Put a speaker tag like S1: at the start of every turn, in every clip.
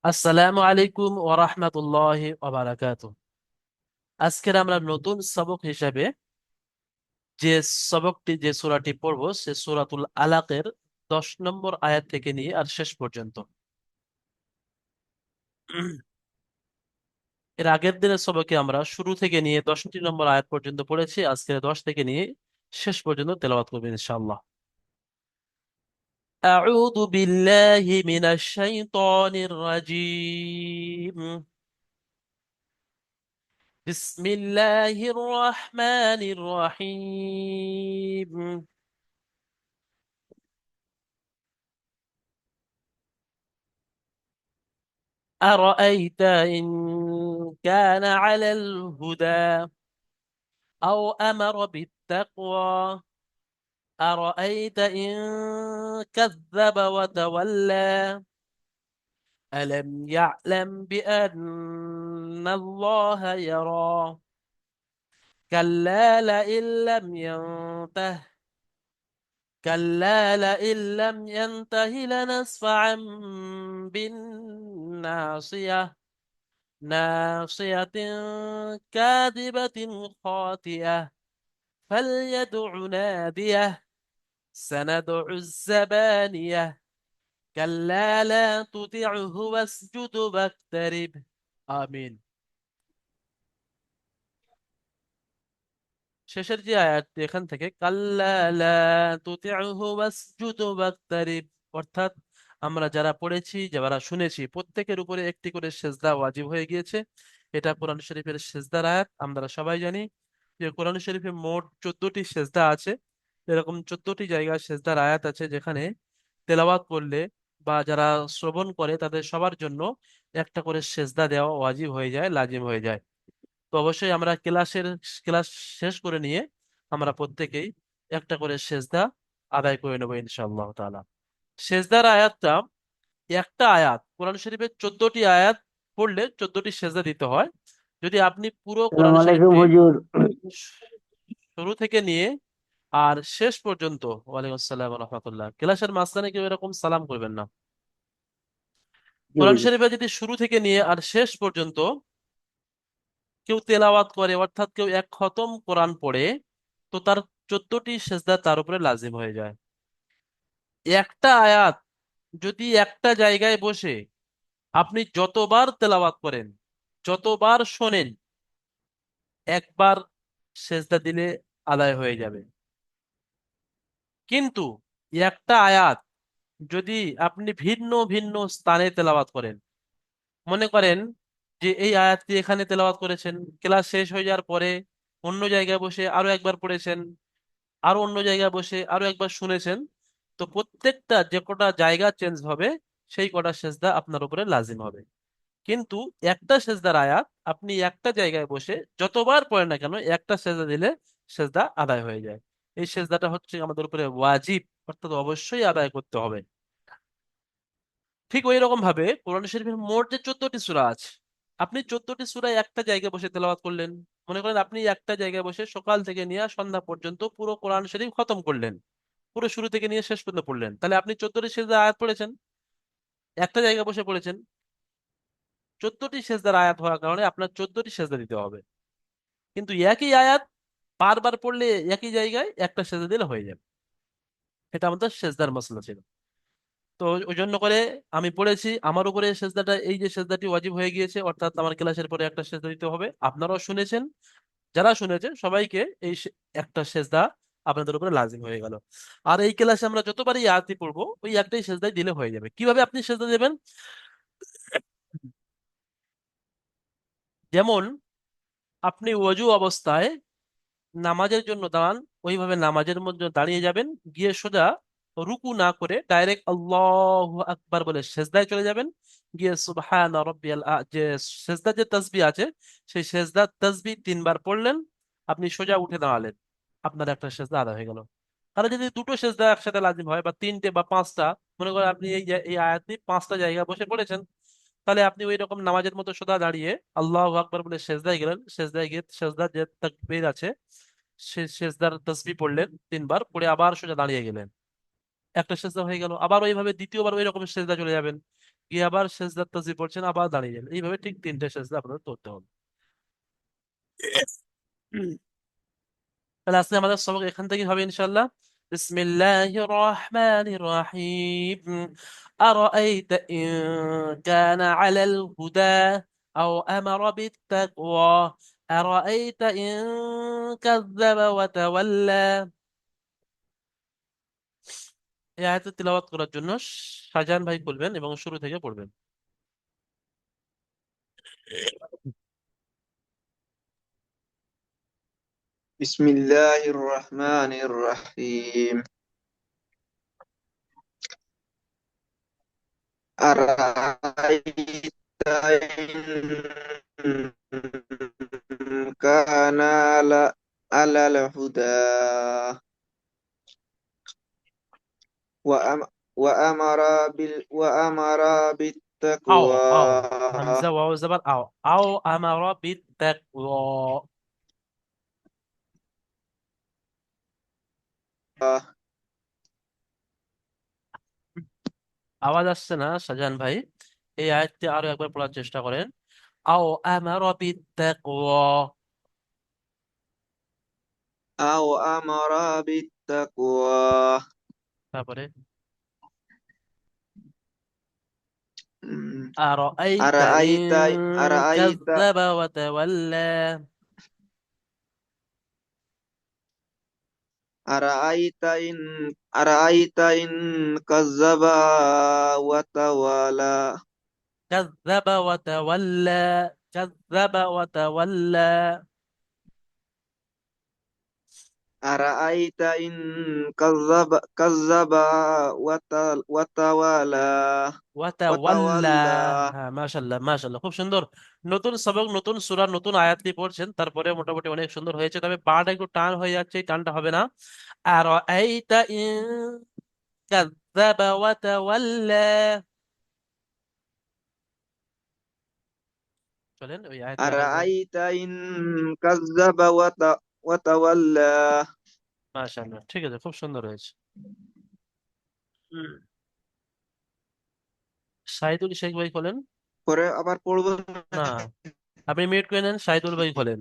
S1: আসসালামু আলাইকুম ওয়া রাহমাতুল্লাহি ওয়া বারাকাতুহু। আজকের আমরা নতুন সবক হিসাবে যে সূরাটি পড়ব সে সূরাতুল আলাকের 10 নম্বর আয়াত থেকে নিয়ে আর শেষ পর্যন্ত। এর আগের দিনের সবকে আমরা শুরু থেকে নিয়ে 10টি নম্বর আয়াত পর্যন্ত পড়েছি। আজকের 10 থেকে নিয়ে শেষ পর্যন্ত তেলাওয়াত করবেন ইনশাআল্লাহ। আউযু বিল্লাহি মিনাশ শাইতানির রাজীম। বিসমিল্লাহির রহমানির রহিম। أرأيت إن كان على الهدى أو أمر بالتقوى أرأيت إن كذب وتولى ألم يعلم بأن الله يرى كلا لئن لم ينته كلا لئن لم ينته لنسفعا بالناصية ناصية كاذبة خاطئة فليدع ناديه سندع الزبانية كلا لا تطعه واسجد واقترب آمين। শেষের যে আয়াতটি এখান থেকে কাল্লা লা তুতিউহু ওয়াসজুদ ওয়াক্তারিব, অর্থাৎ আমরা যারা পড়েছি যারা শুনেছি প্রত্যেকের উপরে একটি করে সেজদা ওয়াজিব হয়ে গিয়েছে। এটা কোরআন শরীফের সেজদার আয়াত। আমরা সবাই জানি যে কোরআন শরীফে মোট 14টি সেজদা আছে। এরকম 14টি জায়গায় সেজদার আয়াত আছে যেখানে তেলাওয়াত করলে বা যারা শ্রবণ করে তাদের সবার জন্য একটা করে সেজদা দেওয়া ওয়াজিব হয়ে যায়, লাজিম হয়ে যায়। তো অবশ্যই আমরা ক্লাস শেষ করে নিয়ে আমরা প্রত্যেকেই একটা করে সেজদা আদায় করে নেবো ইনশাআল্লাহ তাআলা। সেজদার আয়াতটা একটা আয়াত, কোরআন শরীফের 14টি আয়াত পড়লে 14টি সেজদা দিতে হয়। যদি আপনি পুরো কোরআন
S2: আসসালামু আলাইকুম
S1: শরীফটি
S2: হুজুর।
S1: শুরু থেকে নিয়ে আর শেষ পর্যন্ত, ওয়ালাইকুম আসসালাম ওয়া রাহমাতুল্লাহ, ক্লাসের মাঝখানে কেউ এরকম সালাম করবেন না।
S2: জি
S1: কোরআন
S2: হুজুর।
S1: শরীফে যদি শুরু থেকে নিয়ে আর শেষ পর্যন্ত কেউ তেলাওয়াত করে, অর্থাৎ কেউ এক খতম কোরআন পড়ে, তো তার 14টি সেজদা তার উপরে লাজিম হয়ে যায়। একটা আয়াত যদি একটা জায়গায় বসে আপনি যতবার তেলাওয়াত করেন, যতবার শোনেন, একবার সেজদা দিলে আদায় হয়ে যাবে। কিন্তু একটা আয়াত যদি আপনি ভিন্ন ভিন্ন স্থানে তেলাওয়াত করেন, মনে করেন যে এই আয়াতটি এখানে তেলাওয়াত করেছেন, ক্লাস শেষ হয়ে যাওয়ার পরে অন্য জায়গায় বসে আরো একবার পড়েছেন, আরো অন্য জায়গায় বসে আরো একবার শুনেছেন, তো প্রত্যেকটা যে কটা জায়গা চেঞ্জ হবে সেই কটা সেজদা আপনার উপরে লাজিম হবে। কিন্তু একটা সেজদার আয়াত আপনি একটা জায়গায় বসে যতবার পড়েন না কেন একটা সেজদা দিলে সেজদা আদায় হয়ে যায়। এই সেজদাটা হচ্ছে আমাদের উপরে ওয়াজিব, অর্থাৎ অবশ্যই আদায় করতে হবে। ঠিক ওই রকম ভাবে কোরআন শরীফের মোট যে 14টি সূরা আছে, আপনি 14টি সূরায় একটা জায়গায় বসে তেলাওয়াত করলেন। মনে করেন আপনি একটা জায়গায় বসে সকাল থেকে নিয়ে সন্ধ্যা পর্যন্ত পুরো কোরআন শরীফ খতম করলেন, পুরো শুরু থেকে নিয়ে শেষ পর্যন্ত পড়লেন, তাহলে আপনি 14টি সেজদা আয়াত পড়েছেন, একটা জায়গায় বসে পড়েছেন। 14টি সেজদার আয়াত হওয়ার কারণে আপনার 14টি সেজদা দিতে হবে। কিন্তু একই আয়াত বারবার পড়লে একই জায়গায় একটা সেজদা দিলে হয়ে যাবে। এটা আমাদের সেজদার মসলা ছিল। তো ওই জন্য করে আমি পড়েছি, আমার উপরে সেজদাটা, এই যে সেজদাটি ওয়াজিব হয়ে গিয়েছে, অর্থাৎ আমার ক্লাসের পরে একটা সেজদা দিতে হবে। আপনারাও শুনেছেন, যারা শুনেছেন সবাইকে একটা সেজদা আপনাদের উপরে লাজিম হয়ে গেল। আর এই ক্লাসে আমরা যতবারই আয়াতটি পড়বো ওই একটাই সেজদায় দিলে হয়ে যাবে। কিভাবে আপনি সেজদা দেবেন? যেমন আপনি ওযু অবস্থায় নামাজের জন্য দাঁড়ান, ওইভাবে নামাজের মধ্যে দাঁড়িয়ে যাবেন, গিয়ে সোজা রুকু না করে ডাইরেক্ট আল্লাহু আকবার বলে সেজদায় চলে যাবেন। গিয়ে সুবহান রাব্বিয়াল যে সেজদা যে তাসবিহ আছে সেই সেজদার তাসবিহ 3 বার পড়লেন, আপনি সোজা উঠে দাঁড়ালেন, আপনার একটা সেজদা আদা হয়ে গেল। তাহলে যদি দুটো সেজদা একসাথে লাজিম হয় বা তিনটে বা পাঁচটা, মনে করেন আপনি এই আয়াতটি 5টা জায়গায় বসে পড়েছেন, তাহলে আপনি ওই রকম নামাজের মতো সোজা দাঁড়িয়ে আল্লাহু আকবার বলে সেজদায় গেলেন, সেজদায় গিয়ে সেজদার যে তাকবীর আছে সে সেজদার তাসবিহ পড়লেন 3 বার, পড়ে আবার সোজা দাঁড়িয়ে গেলেন, একটা সেজদা হয়ে গেল। আবার ওইভাবে দ্বিতীয়বার ওই রকম সেজদা চলে যাবেন, গিয়ে আবার সেজদার তাসবিহ পড়ছেন, আবার দাঁড়িয়ে গেলেন, এইভাবে ঠিক তিনটে সেজদা আপনাদের করতে হবে। তাহলে আজকে আমাদের সবক এখান থেকে হবে ইনশাআল্লাহ। বিসমিল্লাহির রহমানির রহিম। আরাআইতা ইন কানা আলাল হুদা আও আমারা বিত্তাকওয়া আরাআইতা ইন কাযযাবা ওয়া তাওয়াল্লা। এই আয়াতের তিলাওয়াত করার জন্য শাহজাহান ভাই বলবেন এবং শুরু থেকে পড়বেন।
S2: بسم الله الرحمن الرحيم. أرأيت إن كان على الهدى وأم وأمر
S1: আও
S2: بالتقوى.
S1: হামজা ওয়াও জবর আও আমারা বিত্তাকওয়া। আওয়াজ আসছে না শাহজাহান ভাই? এই আয়াতটি আরো একবার পড়ার চেষ্টা করেন। আও আমারা বিত্তাকওয়া।
S2: أو أمر بالتقوى.
S1: তারপরে
S2: أمم.
S1: أرأيت
S2: أرأيت
S1: إن
S2: أرأيت
S1: كذب وتولى.
S2: أرأيت إن أرأيت إن كذب وتولى.
S1: كذب وتولى. كذب وتولى.
S2: أرأيت إن كذب وتولى.
S1: وتولى.
S2: وتولى.
S1: হ্যাঁ, মাশাআল্লাহ মাশাআল্লাহ, খুব সুন্দর। নতুন সবক, নতুন সূরা, নতুন আয়াতলি পড়ছেন, তারপরে মোটামুটি অনেক সুন্দর হয়েছে, তবে পাটা একটু টান হয়ে যাচ্ছে, এই টানটা হবে না। أرأيت إن كذب وتولى। চলেন ওই আয়াতটা আরেকবার।
S2: أرأيت إن كذب وتولى.
S1: মাশাআল্লাহ, ঠিক আছে, খুব সুন্দর হয়েছে। হুম। শাহিদুল শেখ ভাই খোলেন।
S2: পরে আবার পড়বো
S1: না, আপনি মিউট করে নেন, শাহিদুল ভাই খোলেন।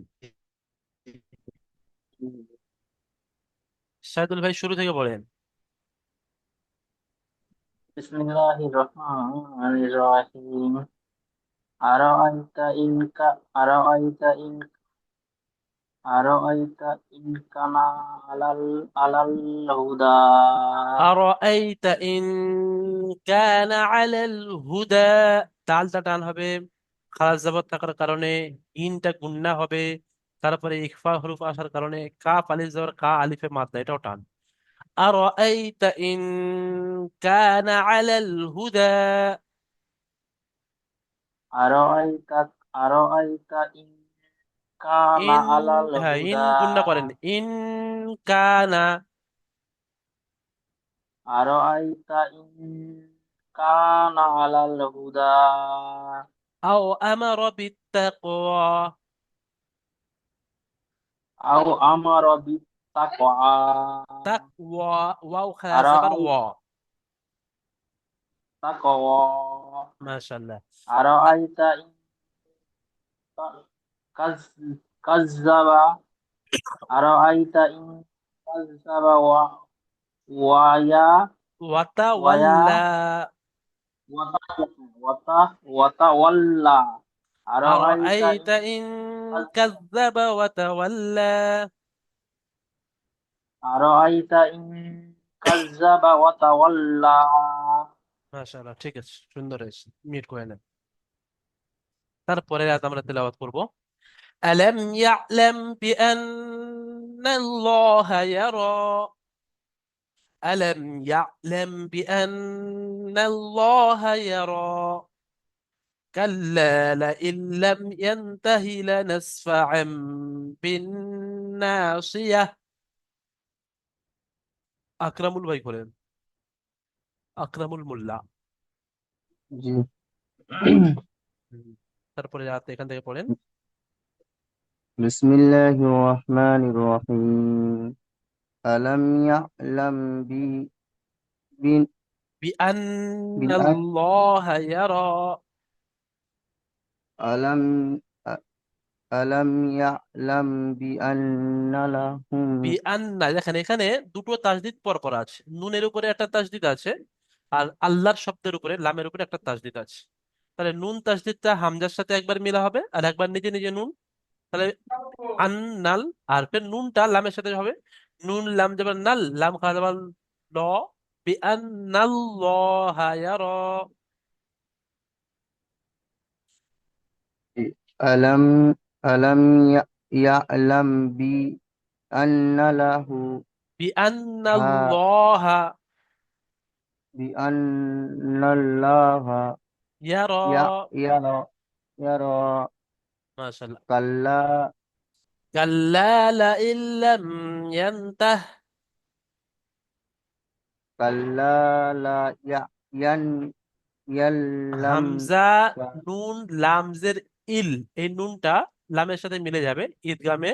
S1: শাহিদুল ভাই শুরু থেকে পড়েন।
S3: বিসমিল্লাহির রহমানির রহিম। আরাআইতা ইন কা আরাআইতা ইন আরাআইতা ইন কানা আলাল আলাল হুদা
S1: أرأيت إن كان على الهدى। তালটা টান হবে, খারাজ জবর থাকার কারণে ইনটা গুন্না হবে, তারপরে ইখফা হরুফ আসার কারণে কাফ আলিফ জবর কা আলিফে মাদ্দা, এটাও টান। أرأيت إن كان على الهدى।
S3: আরাআইতা আরাআইতা ইন কানা
S1: ইন,
S3: আলাল
S1: হ্যাঁ, ইন
S3: হুদা
S1: গুন্না করেন, ইন কানা।
S3: আরাআইতা ইন কানা আলাল হুদা
S1: আও আমারা বিত্তাকওয়া।
S3: আও আমারা বিত্তাকওয়া
S1: তাকওয়া, ওয়াও খারা জবর ওয়া।
S3: আরাআইতা তাকওয়া
S1: মাশাআল্লাহ।
S3: আরাআইতা ইন কাজ কাজ্জাবা আরাআইতা ইন কাজ্জাবা ওয়ায়া ওয়ায়া
S1: ওয়াতাওয়াল্লা।
S3: ওয়াতা ওয়াতা ওয়াতাওয়াল্লা আরাআইতা
S1: আরাআইতা
S3: ইন
S1: ইন কাযযাবা ওয়াতাওয়াল্লা।
S3: আরাআইতা ইন কাজ্জাবা ওয়াতাওয়াল্লা
S1: মাশাআল্লাহ, ঠিক আছে, সুন্দর হয়েছে, মিট করে নেন। তারপরে রাত আমরা তেলাওয়াত করব। আলাম ইয়ালাম বিআন্না আল্লাহা ইয়ারা। আলাম ইয়ালাম বিআন্না আল্লাহা ইয়ারা। كلا لئن لم ينته لنسفعا بالناصية। আকরামুল ভাই বলেন, আকরামুল মোল্লা।
S3: জি।
S1: হুম। তারপরে রাত এখান থেকে পড়েন।
S3: বিসমিল্লাহির রহমানির রহিম আলাম ইয়ালাম বি
S1: بأن
S4: بأن
S1: الله يرى
S4: ألم ألم يعلم بأن لهم
S1: বিআন্না, দেখেন এখানে দুটো তাসদিদ পর করা আছে, নুনের উপরে একটা তাসদিদ আছে আর আল্লাহর শব্দের উপরে লামের উপরে একটা তাসদিদ আছে। তাহলে নুন তাসদিদটা হামজার সাথে একবার মিলা হবে আর একবার নিজে নিজে নুন। তাহলে আন্নাল, আর ফের নুনটা লামের সাথে হবে। নুন লাম যাবার নাল, লাম খাওয়া যাবার ল, বিআন্নাল্লাহা ইয়ারা।
S4: ألم ألم يعلم بأن له
S1: বিআন্নাল্লাহা
S4: بأن الله
S1: ইয়ারা।
S4: يرى يرى
S1: মাশাআল্লাহ।
S4: كلا
S1: كلا لئن لم ينته
S4: كلا لا يلم
S1: হামজা নুন লামজের ইল, এই নুনটা লামের সাথে মিলে যাবে ঈদগামে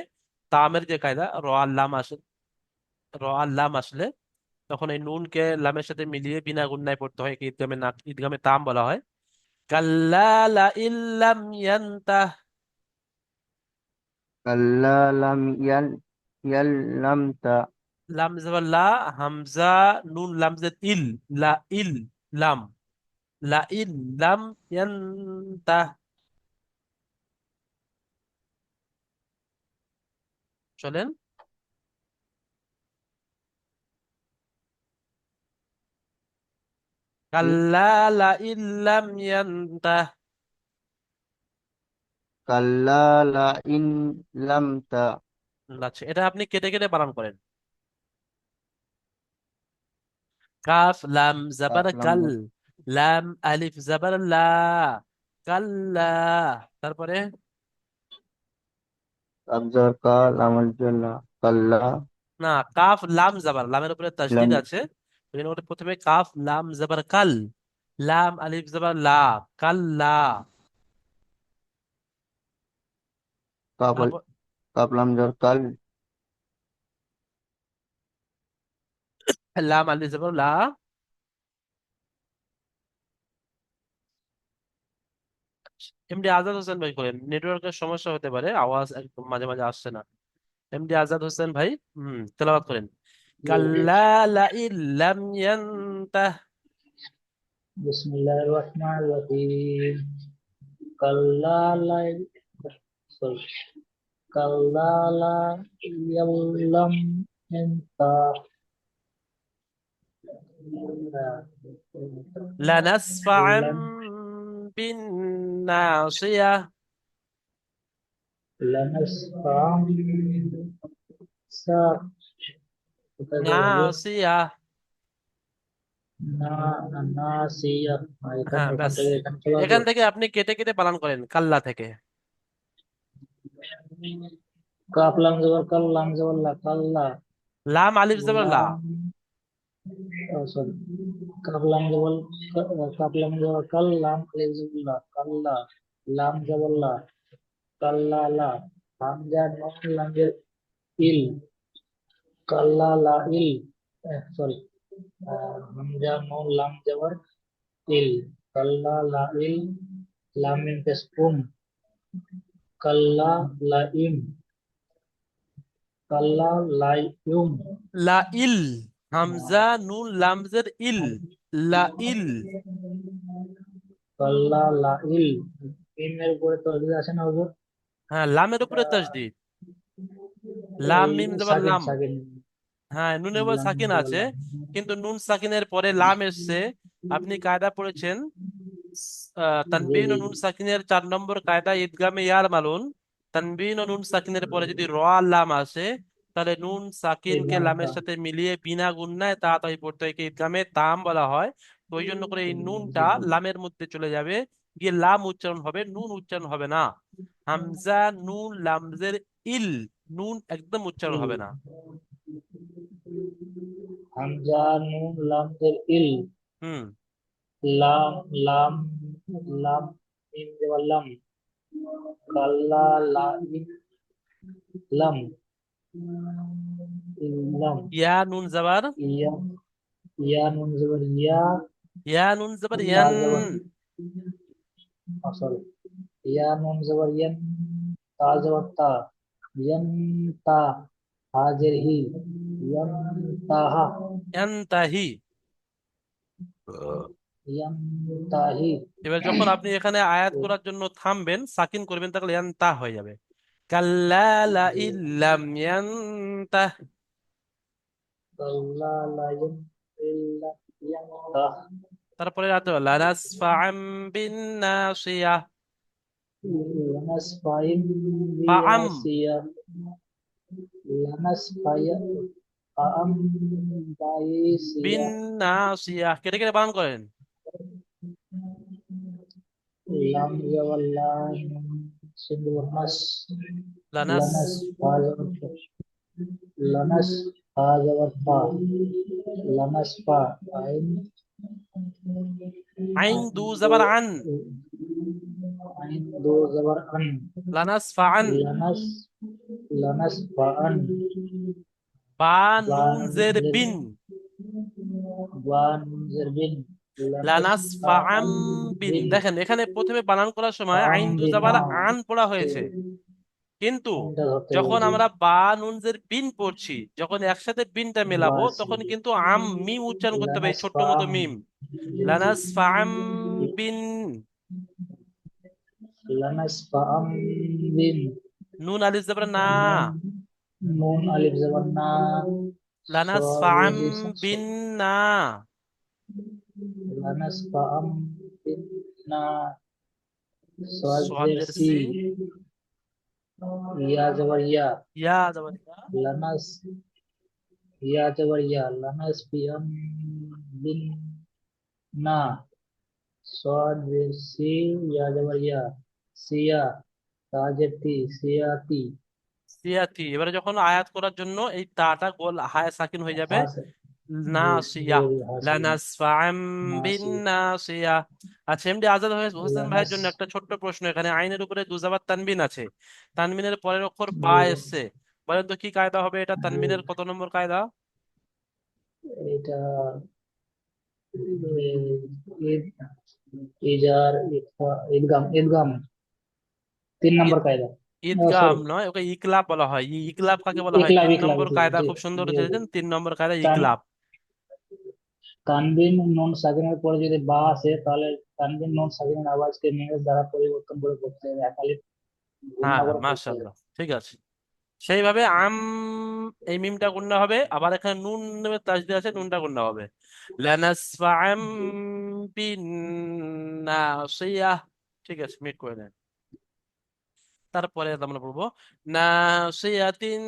S1: তামের যে কায়দা, র আর লাম আসে, র আর লাম আসলে তখন এই নুনকে লামের সাথে মিলিয়ে বিনা গুণনায় পড়তে হয়, ঈদগামে না, ঈদগামে তাম বলা হয়। কাল্লা লাইন লাম ইয়ান্তাহ,
S4: كلا لم يلم
S1: লাম জবর লা, হামজা নুন লামজের ইল, লা ইল লাম, লা ইল লাম ইয়ান্তাহ। চলেন। কাল্লা লাইন লাম ইয়ান্তাহ।
S4: كلا لئن لم
S1: আচ্ছা, এটা আপনি কেটে কেটে বানান করেন। কাফ লাম জাবার কাল,
S4: لم
S1: লাম আলিফ জাবার লা, কাল্লা। তারপরে
S4: أبزر لم الجنة كلا
S1: না, কাফ লাম জাবার, লামের উপরে তাসদিদ
S4: لم
S1: আছে, ওই জন্য ওটা প্রথমে কাফ লাম জাবার কাল, লাম আলিফ জাবার লা, কাল্লা।
S4: قبل
S1: তারপর
S4: لم جر كل
S1: লাম আলিফ জাবার লা। এমডি আজাদ হোসেন ভাই করেন, নেটওয়ার্কের সমস্যা হতে পারে, আওয়াজ একদম মাঝে মাঝে আসছে না। এমডি আজাদ হোসেন ভাই, তেলাওয়াত করেন। কাল্লা লাইন লাম ইয়ান্তাহ।
S3: Bismillahirrahmanirrahim. Kalla la sorry. Kalla la yallam enta
S1: لنسفعا
S3: lan
S1: بالناصية.
S3: lanas fam sa কোথায় দেওয়া হবে
S1: নাসিয়া।
S3: না নাসিয়া এখানে
S1: হ্যাঁ
S3: এখান
S1: ব্যাস,
S3: থেকে এখানে চলে আসবে
S1: এখান থেকে আপনি কেটে কেটে পালন করেন কাল্লা থেকে।
S3: কাপ লাম জবর কাল লাম জবর লা কাল্লা
S1: লাম আলিফ জবর লা।
S3: লাম সরি কাবলাম জবল কাবলাম জবল কাল্লাম আলিজুল্লাহ কাল্লা লাম জবল্লা কাল্লা লা হামজা নুন লামের ইল কাল্লা লা ইল সরি হামজা নুন লাম জবর ইল কাল্লা লা ইল লাম মিম পেশ উম কাল্লা লা ইম কাল্লা লাই উম
S1: লা ইল, হামজা নুন লামজের ইল, লা ইল।
S3: কাল্লা লা ইল মিমের উপরে তসবিহ আছে না হুজুর
S1: হ্যাঁ, লামের উপরে তাসদিদ, লাম
S3: ওই
S1: মিম জবর
S3: সাকিন
S1: লাম।
S3: সাকিন
S1: হ্যাঁ, নুনের উপর
S3: লাম
S1: সাকিন
S3: জবর
S1: আছে,
S3: লাম
S1: কিন্তু নুন সাকিনের পরে লাম এসছে। আপনি কায়দা পড়েছেন
S3: জি
S1: তানবিন ও
S3: জি
S1: নুন সাকিনের 4 নম্বর কায়দা ইদগামে ইয়ার মালুন। তানবিন ও নুন সাকিনের পরে যদি র আর লাম আসে, তাহলে নুন সাকিনকে লামের
S3: ঈদগামটা
S1: সাথে মিলিয়ে বিনা গুণনায় তাড়াতাড়ি পড়তে হয়, ইদগামে তাম বলা হয়। তো ওই জন্য করে এই নুনটা
S3: জি
S1: লামের মধ্যে চলে যাবে, গিয়ে লাম উচ্চারণ হবে, নুন উচ্চারণ হবে না। হামজা নুন লামজের ইল, নুন একদম উচ্চারণ
S3: ইল
S1: হবে না।
S3: হামজা নুন লাম এর ইল
S1: হুম।
S3: লাম লাম লাম মিম দেওয়া লাম কাল্লা লা ইম লাম ইল্লাম
S1: ইয়া নুন জাবার
S3: ইয়া ইয়া নুন জবর ইয়া
S1: ইয়া নুন জবর
S3: তা
S1: ইয়ান,
S3: জবর সরি, ইয়া নুন জবর ইয়ান, তা জবর তা, ইয়ান তা, হাজের হি, ইয়ান তাহা,
S1: ইয়ানতাহি।
S3: ইয়ান তাহি,
S1: এবার যখন আপনি এখানে আয়াত করার জন্য থামবেন, সাকিন করবেন, তাহলে ইয়ানতাহ হয়ে যাবে। কাল্লা লা ইল্লাম ইয়ানতাহ।
S3: কাল্লা লা ইয়ান ইল্লা ইয়ান তাহ,
S1: তারপরে আছে লানাসফাআম বিন নাসিয়া।
S3: লানাস ফাইন
S1: ফাআম
S3: বিয়াসিয়া, লানাস ফায়া, ফাআম
S1: বিন
S3: বাইসিয়া,
S1: নাসিয়া, কেটে কেটে বানান করেন।
S3: লাম জবর লা, সিন জবর নাস,
S1: লানাস,
S3: লানাস ফা জবর ফা, লানাস ফা জবর ফা, লানাস ফা, আইন
S1: আইন দু
S3: দো,
S1: জবর আন,
S3: আইন দো জবর আন,
S1: লানাসফাআন।
S3: লানাস, লানাস ফা আন,
S1: বা
S3: বা
S1: নুন জের
S3: জের,
S1: বিন,
S3: বা নুন জের বিন, লানাস ফা
S1: লানাসফাআম
S3: আন
S1: বিন।
S3: বিন,
S1: দেখেন এখানে প্রথমে বানান করার সময়
S3: ফাম
S1: আইন দু
S3: বিন,
S1: জবর আন পড়া
S3: এই
S1: হয়েছে, কিন্তু
S3: আইনটা ধরতে
S1: যখন
S3: বলছি,
S1: আমরা বা নুন জের বিন পড়ছি, যখন একসাথে বিনটা মেলাবো,
S3: বাস,
S1: তখন কিন্তু আম মিম উচ্চারণ করতে হবে, এই
S3: লানাস
S1: ছোট্ট
S3: ফা
S1: মতো
S3: আম,
S1: মিম। লানাসফাআম বিন,
S3: লানাস ফা আম বিন,
S1: নুন আলিফ জবর না,
S3: নুন, নুন আলিফ জবর না,
S1: লানাসফাআম
S3: সজি
S1: বিন না,
S3: লানাস ফা আম বিন না, সজের
S1: সোয়াজের
S3: সি,
S1: সি,
S3: ইয়া জবর ইয়া,
S1: ইয়া জবর ইয়া,
S3: লানাস, ইয়া জবর ইয়া, লানাস ফি আম বিন না, সজের সি, ইয়া জবর ইয়া, সিয়া, তাজের তি, সিয়াতি,
S1: সিয়াতি। এবারে যখন আয়াত করার জন্য এই তাটা গোল হায় সাকিন হয়ে যাবে,
S3: হাস,
S1: নাসিয়া,
S3: জোর হাসিন,
S1: লানাসফাআম বিন
S3: নাসি,
S1: নাসিয়া। আচ্ছা, এমডি আজাদ হোসেন ভাইয়ের
S3: লানাস,
S1: জন্য একটা ছোট্ট প্রশ্ন। এখানে আইনের উপরে দুজাবার তানবিন আছে, তানবিনের পরের অক্ষর বা
S3: জোর,
S1: এসছে, বলেন তো কি কায়দা হবে এটা?
S3: জোর,
S1: তানবিনের কত নম্বর কায়দা?
S3: এটা ঈদ, ইজার, ঈদগাম, ঈদগাম 3 নম্বর
S1: ঈদ,
S3: কায়দা,
S1: ঈদগাম
S3: সরি,
S1: নয়, ওকে ইকলাব বলা হয়। ইকলাব কাকে বলা হয়?
S3: ইকলাব,
S1: 3
S3: ইকলাব,
S1: নম্বর
S3: ইকলাব,
S1: কায়দা,
S3: জি,
S1: খুব সুন্দর
S3: জি, জি।
S1: বুঝেছেন, 3 নম্বর কায়দা
S3: তান,
S1: ইকলাব।
S3: তানবিন নুন সাকিনের পরে যদি বা আসে, তাহলে তানবিন নুন সাকিনের আওয়াজকে নিয়ত দ্বারা পরিবর্তন করে পড়তে হবে, এক আলিফ গুণনা
S1: হ্যাঁ,
S3: করে পড়তে হবে।
S1: মাশাআল্লাহ, ঠিক আছে। সেইভাবে আম, এই মিমটা গুণনা হবে, আবার এখানে নুন তাসদিদ আছে, নুনটা গুণনা হবে। লানাসফাআম বিন নাসিয়াহ। ঠিক আছে, মিট করে নেন। তারপরে আমরা বলবো নাসিয়াতিন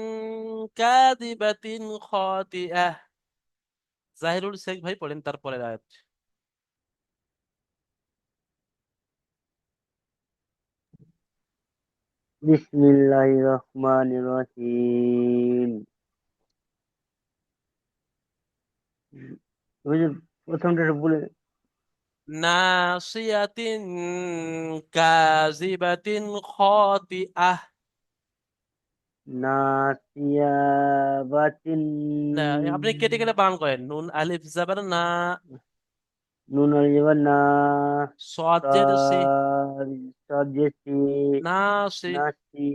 S1: কাযিবাতিন খাতিআহ। জাহিরুল শেখ ভাই পড়েন তারপরে আয়াত।
S4: বিসমিল্লাহির রহমানির রহিম। ওই যে প্রথমটা একটু বলে।
S1: নাসিয়াতিন কাযিবাতিন খাতিআহ।
S4: নাসিয়াবাতিন,
S1: না, আপনি কেটে কেটে বানান করেন, নুন আলিফ জাবার না,
S4: নুন আলিফ না,
S1: সজের সে,
S4: সজেসি,
S1: না সে,
S4: নাসি,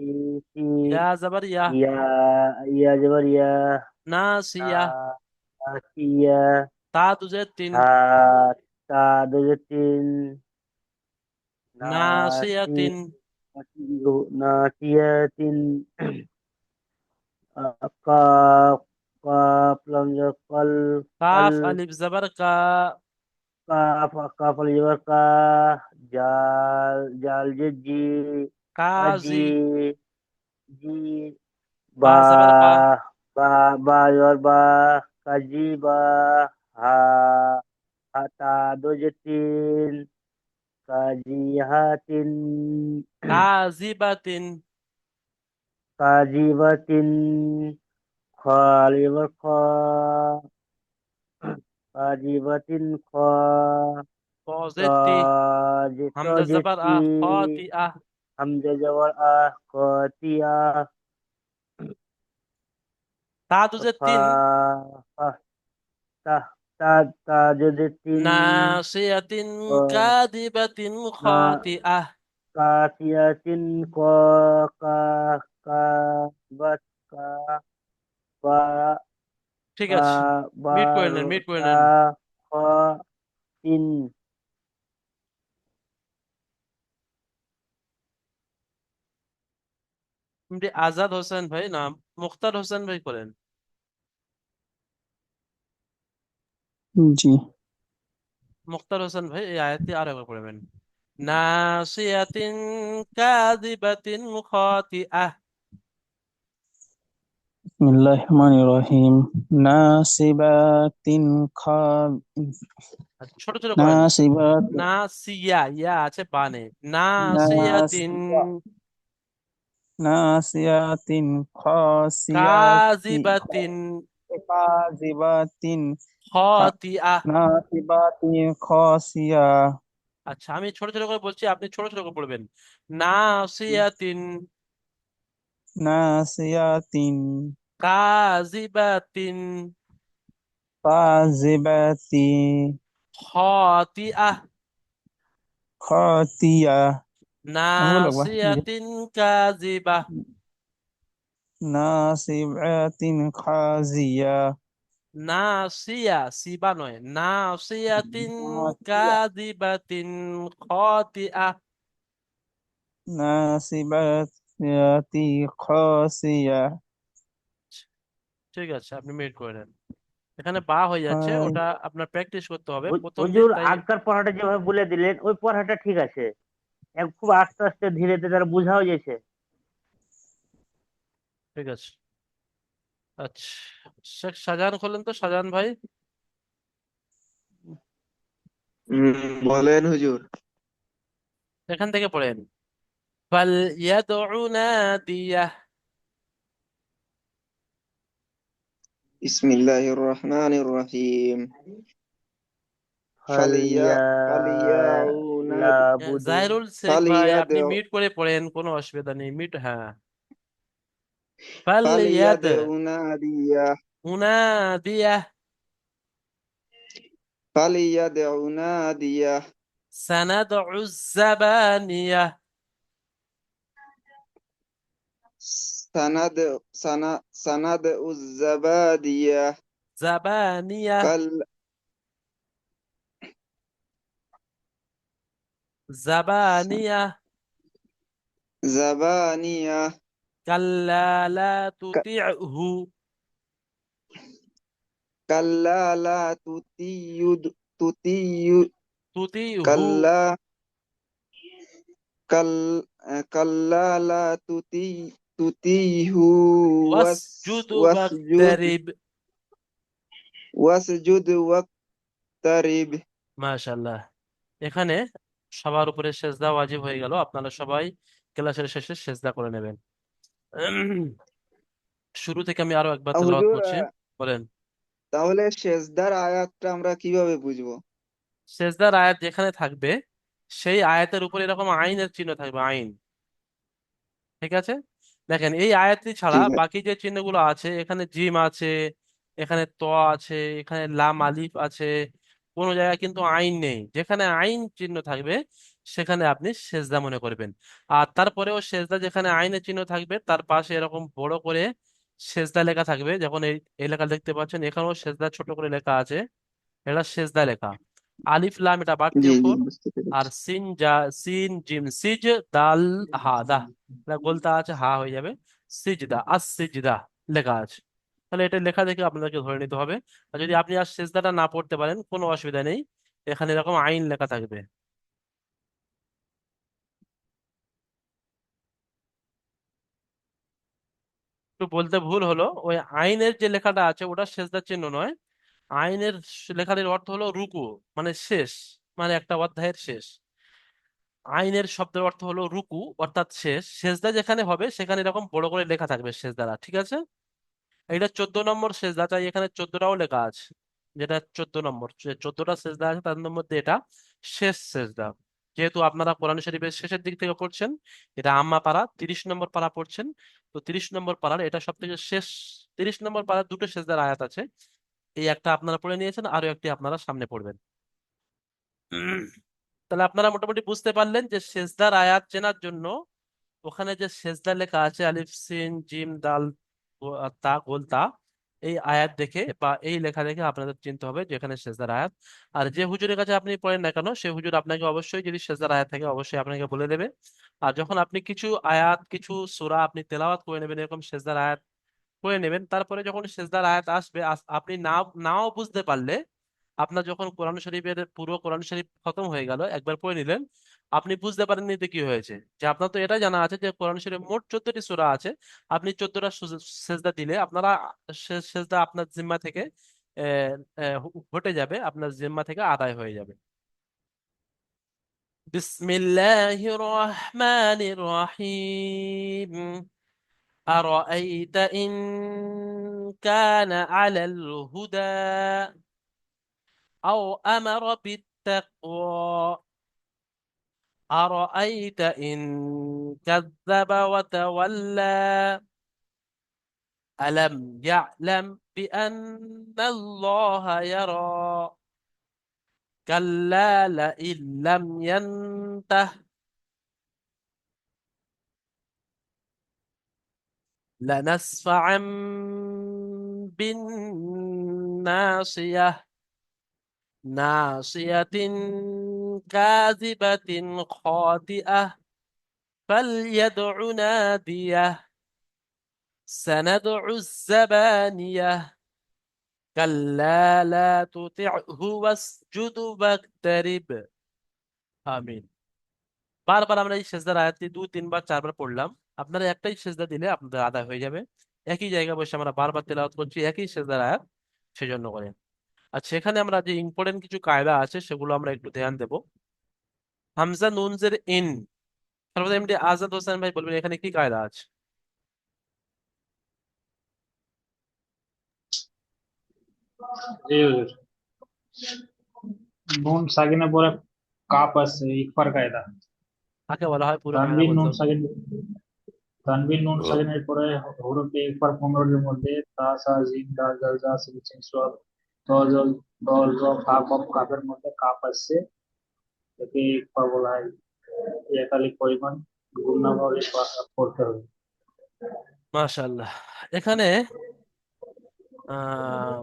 S4: সি,
S1: ইয়া জাবার ইয়া,
S4: ইয়া, ইয়া জবর ইয়া,
S1: না
S4: তা,
S1: সিয়া,
S4: নাসিয়া,
S1: তা দুজে তিন,
S4: হা, তা দুজে তিন,
S1: না সিয়া
S4: নাসি,
S1: তিন,
S4: নাসিয়াতিন, কাফ, কাফ লাম কল, কল,
S1: কাফ আলিফ জাবার কা,
S4: কাফ, কাফ লিবার কা, জাল, জাল যে জি,
S1: কাজি,
S4: কাজি, জি,
S1: বা
S4: বা,
S1: জাবার বা,
S4: বা, বা লিবার বা, কাজি বা, হা, হাতা দো যে তিন, কাজি হাতিন,
S1: কাজি বা তিন,
S4: কাজি বা তিন, খ লিবার খ, কাজি বা তিন খ,
S1: কজেতি, হামজা জাবার
S4: তাজেতি,
S1: আহ, খতি আহ,
S4: হামজা জবর আহ, কতিয়া,
S1: তা দুজে
S4: ফা,
S1: তিন,
S4: ফা, তা, তাজদাতিন
S1: নাসিয়াতিন
S4: ক-
S1: কাযিবাতিন
S4: না
S1: খাতিআহ।
S4: কাসিয়াতিন ক কা কা বাত কা বা
S1: ঠিক
S4: বা
S1: আছে, মিট করে নেন, মিট করে
S4: বারোটা
S1: নেন।
S4: খ তিন।
S1: আপনি আজাদ হোসেন ভাই না মুখতার হোসেন ভাই করেন?
S5: জি।
S1: মুখতার হোসেন ভাই এই আয়াতটি আর একবার পড়বেন। নাসিয়াতিন কাযিবাতিন খাতিআহ।
S5: বিসমিল্লাহির রহমানির রহিম। নাসিবাতিন খা
S1: আচ্ছা, ছোট ছোট করেন।
S5: নাসিবাত
S1: নাসিয়া, ইয়া আছে বানে। নাসিয়াতিন
S5: নাসিয়া নাসিয়াতিন খাসিয়াতি
S1: কাযিবাতিন
S5: কাযিবাতিন
S1: খাতিআহ।
S5: নাসিবাতিন খাসিয়া
S1: আচ্ছা, আমি ছোট ছোট করে বলছি, আপনি ছোট ছোট করে পড়বেন। নাসিয়াতিন
S5: নাসিয়াতিন
S1: কাযিবাতিন
S5: কাযিবাতি
S1: খাতিআহ।
S5: খাতিয়া। আমি বলবো
S1: নাসিয়াতিন কাযিবাহ।
S5: নাসিবাতিন খাজিয়া
S1: নাসিয়া, সিবা নয়, নাসিয়াতিন
S5: নাসিয়া
S1: কাযিবাতিন খাতিআহ।
S5: নাসিবাতি খাসিয়া।
S1: ঠিক আছে, আপনি মেড করে নেন। এখানে বা হয়ে যাচ্ছে, ওটা আপনার প্র্যাকটিস করতে হবে প্রথম দিন
S4: হুজুর
S1: তাই।
S4: আগকার পড়াটা যেভাবে বলে দিলেন ওই পড়াটা ঠিক আছে, খুব আস্তে আস্তে ধীরে ধীরে তারা বোঝাও যাচ্ছে।
S1: ঠিক আছে। আচ্ছা, শেখ শাহজাহান খোলেন তো, শাহজাহান ভাই।
S2: বলেন হুজুর।
S1: এখান থেকে পড়েন। ফাল ইয়াদউ নাদিয়াহ।
S2: বিসমিল্লাহির রহমানির রহিম। ফালিয়া
S4: ফালিয়া
S2: ফালিয়াউনা
S4: লাবুদু
S1: জাহিরুল শেখ ভাই, আপনি
S2: ফালিয়াদউ
S1: মিউট করে পড়েন, কোনো অসুবিধা নেই, মিউট, হ্যাঁ। ফাল ইয়াদ
S2: ফালিয়াদউনা দিয়া
S1: উনাদিয়াহ
S2: ফালিয়াদউনা দিয়া
S1: সানাদউ জাবানিয়াহ।
S2: সানাদ সানাদ উজ্জাবাদিয়া
S1: জাবানিয়াহ
S2: কাল
S1: জাবানিয়াহ।
S2: জাবানিয়া
S1: কাল্লা লা তুতি'হু
S2: কাল্লা লা তুতিয়ু
S1: তুতি'হু
S2: কাল্লা কাল কাল্লা লা তুতিহু
S1: ওয়াসজুদ
S2: ওয়াসজুদ
S1: ওয়াকতারিব।
S2: ওয়াসজুদ ওয়াক্তারিব।
S1: মাশাআল্লাহ। এখানে সবার উপরে সেজদা ওয়াজিব হয়ে গেল, আপনারা সবাই ক্লাসের শেষে সেজদা করে নেবেন। শুরু থেকে আমি আরো একবার তেলাওয়াত
S2: হুজুর,
S1: করছি। বলেন।
S2: তাহলে সেজদার আয়াতটা আমরা কিভাবে বুঝবো?
S1: সেজদার আয়াত যেখানে থাকবে সেই আয়াতের উপরে এরকম আইনের চিহ্ন থাকবে, আইন। ঠিক আছে, দেখেন এই আয়াতটি ছাড়া
S2: ঠিক আছে।
S1: বাকি যে চিহ্নগুলো আছে, এখানে জিম আছে, এখানে ত আছে, এখানে লাম আলিফ আছে, কোনো জায়গায় কিন্তু আইন নেই। যেখানে আইন চিহ্ন থাকবে সেখানে আপনি সেজদা মনে করবেন। আর তারপরেও সেজদা যেখানে আইনের চিহ্ন থাকবে তার পাশে এরকম বড় করে সেজদা লেখা থাকবে, যখন এই লেখা দেখতে পাচ্ছেন, এখানেও সেজদা ছোট করে লেখা আছে, এটা সেজদা লেখা। আলিফ লাম এটা বাড়তি
S2: জি জি,
S1: অক্ষর।
S2: বুঝতে
S1: আর
S2: পেরেছি।
S1: সিন যা, সিন জিম সিজ দাল হা দা, এটা গোলতা আছে, হা হয়ে যাবে সিজদা, আস সিজদা লেখা আছে। তাহলে এটা লেখা দেখে আপনাদেরকে ধরে নিতে হবে। আর যদি আপনি আর সেজদাটা না পড়তে পারেন কোনো অসুবিধা নেই, এখানে এরকম আইন লেখা থাকবে। একটু বলতে ভুল হলো, ওই আইনের যে লেখাটা আছে ওটা সেজদার চিহ্ন নয়। আইনের লেখাটির অর্থ হলো রুকু, মানে শেষ, মানে একটা অধ্যায়ের শেষ। আইনের শব্দের অর্থ হলো রুকু, অর্থাৎ শেষ। সেজদা যেখানে হবে সেখানে এরকম বড় করে লেখা থাকবে সেজদারা, ঠিক আছে। এটা 14 নম্বর সেজদা, তাই এখানে 14টাও লেখা আছে। যেটা 14 নম্বর, যে 14টা সেজদা আছে তার মধ্যে এটা শেষ সেজদা। যেহেতু আপনারা কোরআন শরীফের শেষের দিক থেকে পড়ছেন, এটা আম্মা পারা 30 নম্বর পারা পড়ছেন, তো 30 নম্বর পারার এটা সব থেকে শেষ। 30 নম্বর পারার দুটো সেজদার আয়াত আছে, এই একটা আপনারা পড়ে নিয়েছেন, আরো একটি আপনারা সামনে পড়বেন। তাহলে আপনারা মোটামুটি বুঝতে পারলেন যে সেজদার আয়াত চেনার জন্য ওখানে যে সেজদা লেখা আছে আলিফ সিন জিম দাল তা গোল তা, এই আয়াত দেখে বা এই লেখা দেখে আপনাদের চিনতে হবে যে এখানে সেজদার আয়াত। আর যে হুজুরের কাছে আপনি পড়েন না কেন, সে হুজুর আপনাকে অবশ্যই, যদি সেজদার আয়াত থাকে অবশ্যই আপনাকে বলে দেবে। আর যখন আপনি কিছু আয়াত কিছু সূরা আপনি তেলাওয়াত করে নেবেন, এরকম সেজদার আয়াত করে নেবেন, তারপরে যখন সেজদার আয়াত আসবে আপনি নাও বুঝতে পারলে, আপনার যখন কোরআন শরীফের পুরো কোরআন শরীফ খতম হয়ে গেল, একবার পড়ে নিলেন, আপনি বুঝতে পারেননি তো কি হয়েছে, যে আপনার তো এটা জানা আছে যে কোরআন শরীফ মোট 14টি সূরা আছে, আপনি 14টা সেজদা দিলে আপনারা সেজদা আপনার জিম্মা থেকে হটে যাবে, আপনার জিম্মা থেকে আদায় হয়ে যাবে। বিসমিল্লাহির রহমানির রহিম। أرأيت إن كان على الهدى أو أمر بالتقوى أرأيت إن كذب وتولى ألم يعلم بأن الله يرى كلا لئن لم ينته لنسفعا بالناصية ناصية كاذبة خاطئة فليدع ناديه سندع الزبانية كلا لا تطعه واسجد واقترب আমিন। বারবার আমরা এই সেজদার আয়াতটি 2 3 বার 4 বার পড়লাম, আপনারা একটাই সেজদা দিলে আপনাদের আদায় হয়ে যাবে। একই জায়গায় বসে আমরা বারবার তেলাওয়াত করছি একই সেজদার আয়াত, সেজন্য করে। আর সেখানে আমরা যে ইম্পর্টেন্ট কিছু কায়দা আছে সেগুলো আমরা একটু ধ্যান দেব। হামজা নুন জের ইন, তারপরে এমডি আজাদ হোসেন ভাই বলবেন এখানে কি কায়দা আছে।
S3: জি হুজুর। নুন সাকিনের পরে কাপ আছে ইকফার কায়দা।
S1: কাকে বলা হয় পুরো কায়দা
S3: তানবিন
S1: বলতে
S3: নুন
S1: হবে।
S3: সাকিন তানবিন নুন সাকিনের পরে হরফে ইকফার 15-এর মধ্যে তা সা জিম দাল জাল জা সিন সিন সদ ত জল দল জ ফা কফ কাফের মধ্যে কাপ আছে, একে ইকফা বলা হয়। একালিক পরিমাণ গুণনাবলী করতে হবে।
S1: মাশাআল্লাহ। এখানে আহ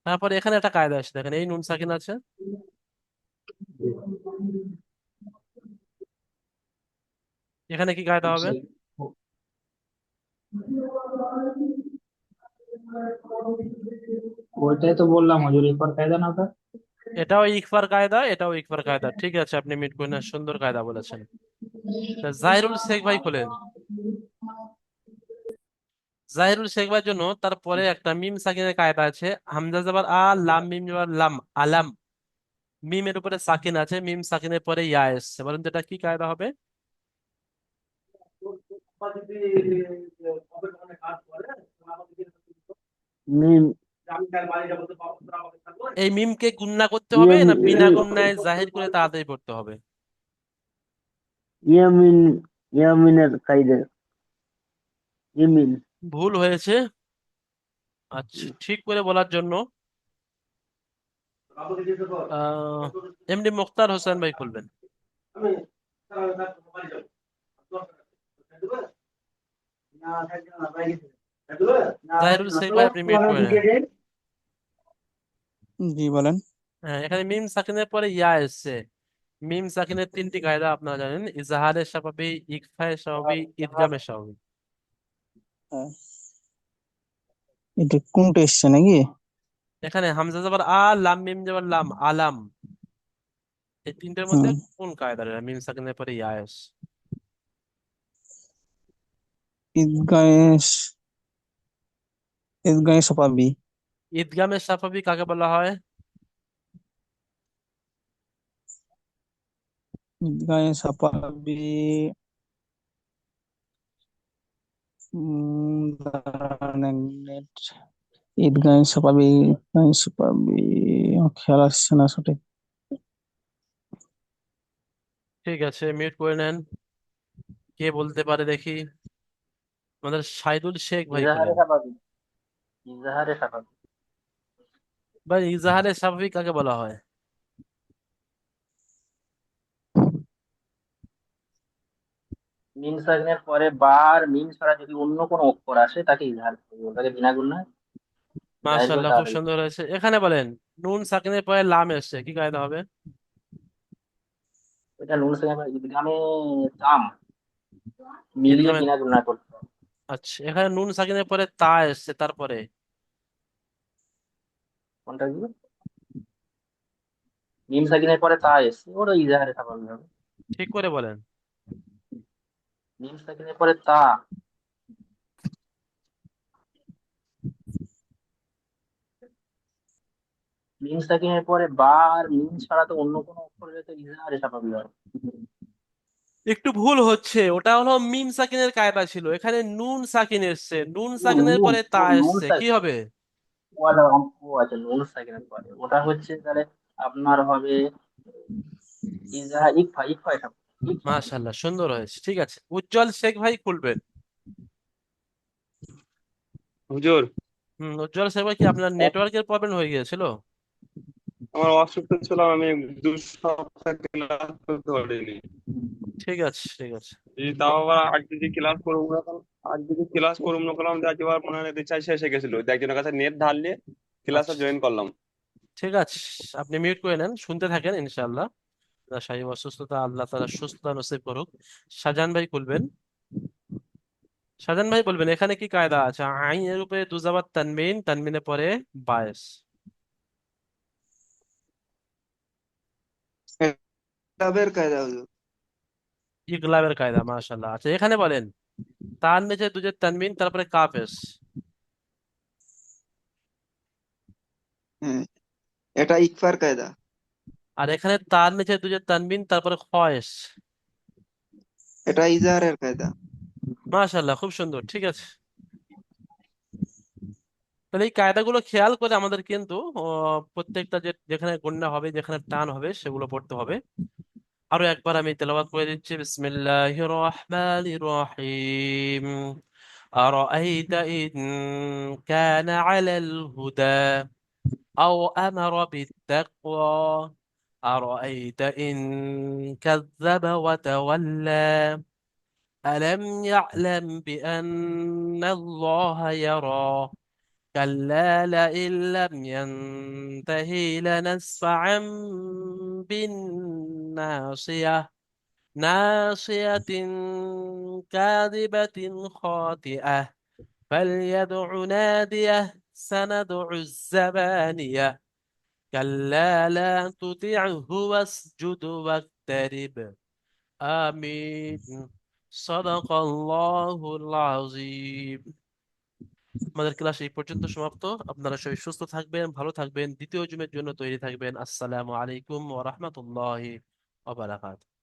S1: তারপরে এখানে একটা কায়দা আছে, দেখেন এই নুন সাকিন আছে, এখানে কি কায়দা হবে।
S3: ওইটাই তো বললাম হুজুর, ইকফার কায়দা না ওটা।
S1: এটাও ইকফার কায়দা, এটাও ইকফার কায়দা, ঠিক আছে, আপনি মিট করেন, সুন্দর কায়দা বলেছেন। তা জাহিরুল শেখ ভাই খোলেন। জাহিরুল শেখ ভাইয়ের জন্য তারপরে একটা মিম সাকিনের কায়দা আছে, হামজা জাবার আ, লাম মিম জাবার লাম, আলাম। মিমের উপরে সাকিন আছে, মিম সাকিনের পরে ইয়া এসছে, বলেন তো এটা কি কায়দা হবে।
S4: মিম
S1: এই মিমকে গুণনা করতে হবে
S4: ইয়ে
S1: না বিনা গুণনায় জাহির করে তাড়াতাড়ি পড়তে হবে।
S4: ইয়ামিন ইয়ামিনের কায়দা ইমিন।
S1: ভুল হয়েছে। আচ্ছা, ঠিক করে বলার জন্য আহ এমডি মুখতার হোসেন ভাই খুলবেন। জাহিরুল শেখ ভাই আপনি মিউট করে নেন।
S5: জি বলেন।
S1: হ্যাঁ, এখানে মিম সাকিনের পরে ইয়া এসছে। মিম সাকিনের 3টি কায়দা আপনারা জানেন, ইজাহারে স্বাভাবিক, ইকফায়ে স্বাভাবিক, ইদগামে স্বাভাবিক।
S5: হ্যাঁ, এটা কোনটা এসছে নাকি?
S1: এখানে হামজা যাবার আ, লাম মিম যাবার লাম, আলাম, এই তিনটের মধ্যে
S5: হুম,
S1: কোন কায়দা মিম সাকিনের পরে ইয়া এসছে।
S5: ঈদগাঁয়ে ঈদগাঁয়ে সাপাবি।
S1: ইদগামে স্বাভাবিক কাকে বলা হয়।
S5: ঈদগাঁয়ে সাপাবি। দাঁড়ান এক মিনিট। ঈদগাঁয়ে সাপাবি, ঈদগাঁয়ে সাপাবি, আমার খেয়াল আসছে না সঠিক।
S1: ঠিক আছে, মিউট করে নেন। কে বলতে পারে দেখি। আমাদের সাইদুল শেখ ভাই
S4: ইজাহারে
S1: খোলেন।
S4: স্বাভাবিক। ইজাহারে স্বাভাবিক।
S1: বা ইজাহারে স্বাভাবিক কাকে বলা হয়?
S4: মিম সাকিনের পরে বা আর মিম ছাড়া যদি অন্য কোনো অক্ষর আসে তাকে ইজহার করবে, ওটাকে বিনা গুণা জায়েজ বলে
S1: মাশাআল্লাহ, খুব
S4: তাড়াতাড়ি।
S1: সুন্দর হয়েছে। এখানে বলেন নুন সাকিনের পরে লাম এসছে, কি কায়দা হবে?
S4: এটা নুন সাকিনের ইদগামে তাম মিলিয়ে
S1: ঈদগামে।
S4: বিনা গুণা করতে হবে।
S1: আচ্ছা, এখানে নুন সাকিনের পরে তা এসছে, তারপরে?
S4: কোনটা কি? মিম সাকিনের পরে তা এসছে, ওটা ইজহারে স্বাভাবিক হবে।
S1: ঠিক করে বলেন।
S4: মিম সাকিনের পরে তা, মিম সাকিনের পরে বা আর মিম ছাড়া তো অন্য কোনো অক্ষর হলে তো ইজহারে স্বাভাবিক হবে।
S1: একটু ভুল হচ্ছে, ওটা হলো মিম সাকিনের কায়দা ছিল, এখানে নুন সাকিন এসছে, নুন
S4: ও
S1: সাকিনের
S4: নুন,
S1: পরে তা
S4: ও নুন
S1: এসছে, কি
S4: সাকিন,
S1: হবে?
S4: ও আচ্ছা নুন সাকিনের পরে ওটা হচ্ছে তাহলে আপনার হবে ইজহার ইকফা, ইকফা এটা ইকফা।
S1: মাশাআল্লাহ, সুন্দর হয়েছে। ঠিক আছে, উজ্জ্বল শেখ ভাই খুলবেন।
S6: হুজুর,
S1: উজ্জ্বল শেখ ভাই, কি আপনার নেটওয়ার্কের প্রবলেম হয়ে গিয়েছিল?
S6: আমার অসুস্থ ছিলাম, আমি 2 সপ্তাহ ক্লাস করতে পারিনি।
S1: ঠিক আছে, ঠিক আছে।
S6: তাও আবার আজ যদি ক্লাস করবো না কারণ আজ যদি ক্লাস করবো না করলাম যে আজ আবার মনে হয় রিচার্জ শেষ হয়ে গেছিল, তো একজনের কাছে নেট ধারলে ক্লাসে
S1: আচ্ছা,
S6: জয়েন করলাম।
S1: ঠিক আছে, আপনি মিউট করে নেন, শুনতে থাকেন ইনশাআল্লাহ। আপনার শারীরিক অসুস্থতা আল্লাহ তাআলা সুস্থতা নসিব করুক। শাহজাহান ভাই খুলবেন। শাহজাহান ভাই বলবেন এখানে কি কায়দা আছে? আইনের উপরে দুজাবার তানবিন, তানবিনের পরে বায়েস।
S2: কিতাবের কায়দা হুজুর।
S1: ইগলাবের কায়দা, মাশাআল্লাহ। আচ্ছা, এখানে বলেন তার নিচে দুজের তানবিন, তারপরে কাফেস।
S2: হ্যাঁ, এটা ইকফার কায়দা।
S1: আর এখানে তার নিচে দুজের তানবিন, তারপরে খয়েস।
S2: এটা ইজাহারের কায়দা।
S1: মাশাআল্লাহ, খুব সুন্দর। ঠিক আছে, তাহলে এই কায়দাগুলো খেয়াল করে আমাদের কিন্তু প্রত্যেকটা যেখানে গুণনা হবে, যেখানে টান হবে, সেগুলো পড়তে হবে। আরো একবার আমি তেলাওয়াত করে দিচ্ছি, বিসমিল্লাহির রহমানির রহিম। أرأيت إن كان على الهدى أو أمر بالتقوى أرأيت إن كذب وتولى ألم يعلم بأن الله يرى كلا لئن لم ينته لنسفعا بالناصية ناصية كاذبة خاطئة فليدع ناديه سندع الزبانية كلا لا تطعه واسجد واقترب آمين صدق الله العظيم। আমাদের ক্লাস এই পর্যন্ত সমাপ্ত। আপনারা সবাই সুস্থ থাকবেন, ভালো থাকবেন, দ্বিতীয় জুমের জন্য তৈরি থাকবেন। আসসালামু আলাইকুম ওয়া রাহমাতুল্লাহি ওয়া বারাকাতুহু।